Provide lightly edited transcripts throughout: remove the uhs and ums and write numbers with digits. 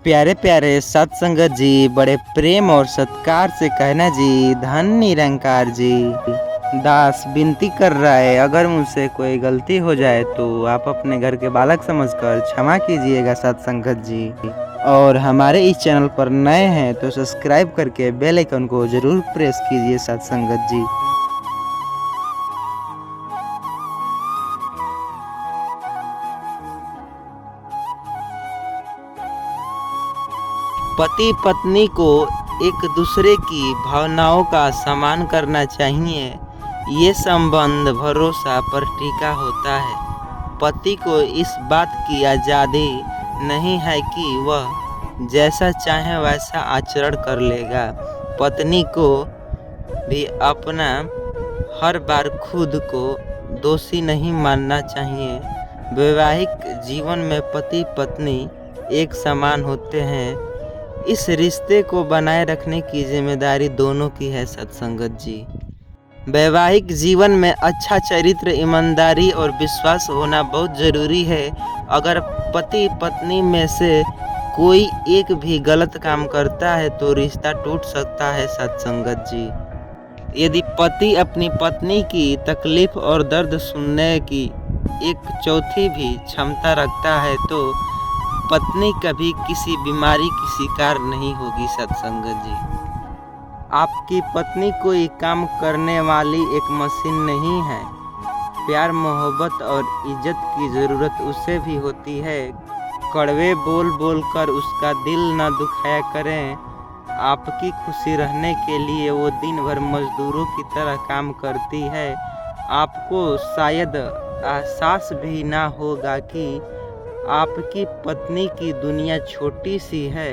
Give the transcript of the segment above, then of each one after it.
प्यारे प्यारे सत्संगत जी, बड़े प्रेम और सत्कार से कहना जी, धन निरंकार जी। दास विनती कर रहा है, अगर मुझसे कोई गलती हो जाए तो आप अपने घर के बालक समझकर क्षमा कीजिएगा सत्संगत जी। और हमारे इस चैनल पर नए हैं तो सब्सक्राइब करके बेल आइकन को जरूर प्रेस कीजिए सत्संगत जी। पति पत्नी को एक दूसरे की भावनाओं का सम्मान करना चाहिए। ये संबंध भरोसा पर टिका होता है। पति को इस बात की आज़ादी नहीं है कि वह जैसा चाहे वैसा आचरण कर लेगा। पत्नी को भी अपना हर बार खुद को दोषी नहीं मानना चाहिए। वैवाहिक जीवन में पति पत्नी एक समान होते हैं। इस रिश्ते को बनाए रखने की जिम्मेदारी दोनों की है सत्संगत जी। वैवाहिक जीवन में अच्छा चरित्र, ईमानदारी और विश्वास होना बहुत ज़रूरी है। अगर पति पत्नी में से कोई एक भी गलत काम करता है तो रिश्ता टूट सकता है सत्संगत जी। यदि पति अपनी पत्नी की तकलीफ और दर्द सुनने की एक चौथी भी क्षमता रखता है तो पत्नी कभी किसी बीमारी की शिकार नहीं होगी सत्संगत जी। आपकी पत्नी कोई काम करने वाली एक मशीन नहीं है। प्यार, मोहब्बत और इज्जत की ज़रूरत उसे भी होती है। कड़वे बोल बोल कर उसका दिल न दुखाया करें। आपकी खुशी रहने के लिए वो दिन भर मजदूरों की तरह काम करती है। आपको शायद एहसास भी ना होगा कि आपकी पत्नी की दुनिया छोटी सी है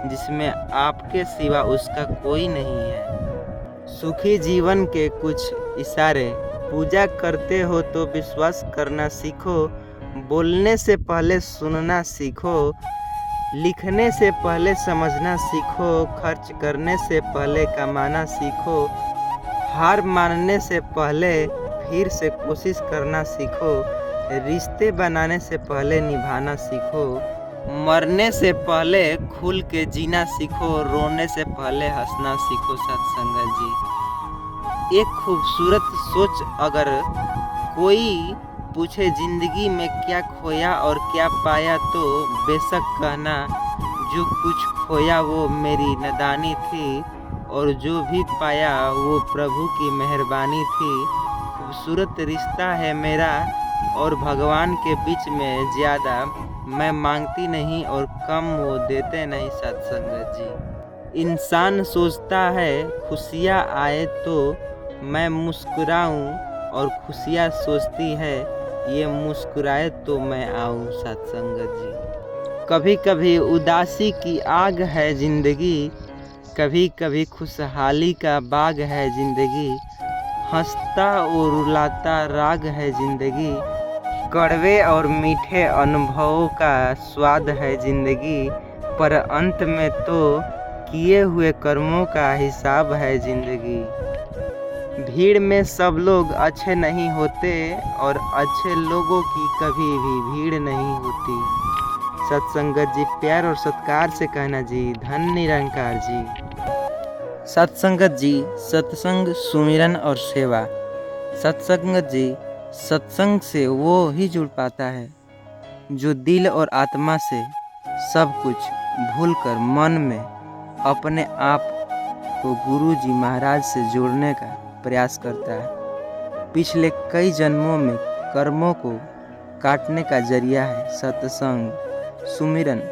जिसमें आपके सिवा उसका कोई नहीं है। सुखी जीवन के कुछ इशारे। पूजा करते हो तो विश्वास करना सीखो। बोलने से पहले सुनना सीखो। लिखने से पहले समझना सीखो। खर्च करने से पहले कमाना सीखो। हार मानने से पहले फिर से कोशिश करना सीखो। रिश्ते बनाने से पहले निभाना सीखो। मरने से पहले खुल के जीना सीखो। रोने से पहले हंसना सीखो सत्संगत जी। एक खूबसूरत सोच। अगर कोई पूछे जिंदगी में क्या खोया और क्या पाया तो बेशक कहना, जो कुछ खोया वो मेरी नादानी थी और जो भी पाया वो प्रभु की मेहरबानी थी। खूबसूरत रिश्ता है मेरा और भगवान के बीच में। ज़्यादा मैं मांगती नहीं और कम वो देते नहीं सत्संगत जी। इंसान सोचता है खुशियाँ आए तो मैं मुस्कुराऊं और खुशियाँ सोचती है ये मुस्कुराए तो मैं आऊं सत्संगत जी। कभी कभी उदासी की आग है ज़िंदगी। कभी कभी खुशहाली का बाग है ज़िंदगी। हंसता और रुलाता राग है ज़िंदगी। कड़वे और मीठे अनुभवों का स्वाद है ज़िंदगी। पर अंत में तो किए हुए कर्मों का हिसाब है ज़िंदगी। भीड़ में सब लोग अच्छे नहीं होते और अच्छे लोगों की कभी भी भीड़ नहीं होती सत्संगत जी। प्यार और सत्कार से कहना जी, धन निरंकार जी। सत्संगत जी, सत्संग, सुमिरन और सेवा। सत्संगत जी, सत्संग से वो ही जुड़ पाता है जो दिल और आत्मा से सब कुछ भूलकर मन में अपने आप को गुरु जी महाराज से जोड़ने का प्रयास करता है। पिछले कई जन्मों में कर्मों को काटने का जरिया है सत्संग। सुमिरन।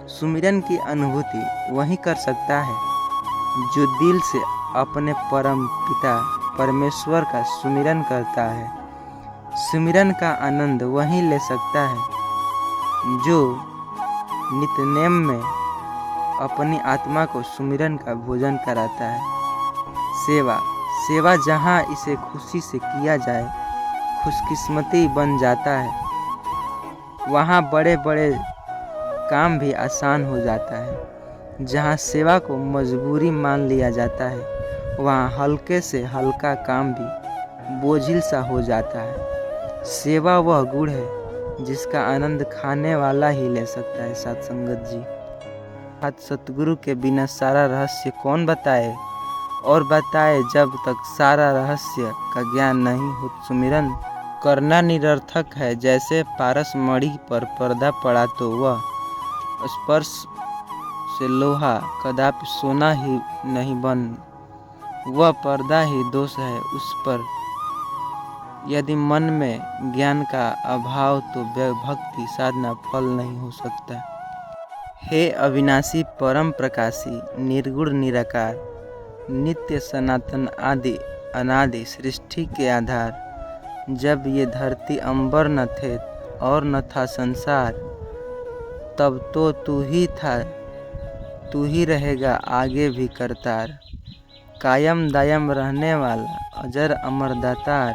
सुमिरन की अनुभूति वही कर सकता है जो दिल से अपने परम पिता परमेश्वर का सुमिरन करता है। सुमिरन का आनंद वही ले सकता है जो नित्यनेम में अपनी आत्मा को सुमिरन का भोजन कराता है। सेवा। सेवा जहाँ इसे खुशी से किया जाए खुशकिस्मती बन जाता है। वहाँ बड़े बड़े काम भी आसान हो जाता है। जहाँ सेवा को मजबूरी मान लिया जाता है वहाँ हल्के से हल्का काम भी बोझिल सा हो जाता है। सेवा वह गुण है जिसका आनंद खाने वाला ही ले सकता है सत्संगत जी। अर्थात सतगुरु के बिना सारा रहस्य कौन बताए, और बताए जब तक सारा रहस्य का ज्ञान नहीं हो। सुमिरन करना निरर्थक है, जैसे पारस मणि पर पर्दा पड़ा तो वह स्पर्श से लोहा कदापि सोना ही नहीं बन, वह पर्दा ही दोष है उस पर। यदि मन में ज्ञान का अभाव तो भक्ति साधना फल नहीं हो सकता। हे अविनाशी परम प्रकाशी निर्गुण निराकार नित्य सनातन आदि अनादि सृष्टि के आधार, जब ये धरती अंबर न थे और न था संसार, तब तो तू ही था, तू ही रहेगा आगे भी करतार। कायम दायम रहने वाला अजर अमर दातार,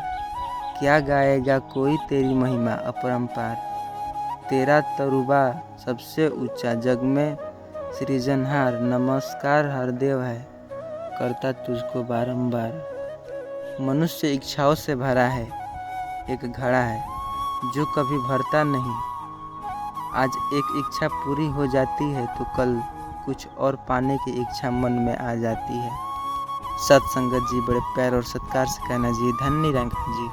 क्या गाएगा कोई तेरी महिमा अपरंपार। तेरा तरुबा सबसे ऊंचा जग में सृजनहार, नमस्कार हरदेव है करता तुझको बारंबार। मनुष्य इच्छाओं से भरा है, एक घड़ा है जो कभी भरता नहीं। आज एक इच्छा पूरी हो जाती है तो कल कुछ और पाने की इच्छा मन में आ जाती है। सत्संगत जी बड़े प्यार और सत्कार से कहना जी, धन्य रंग जी।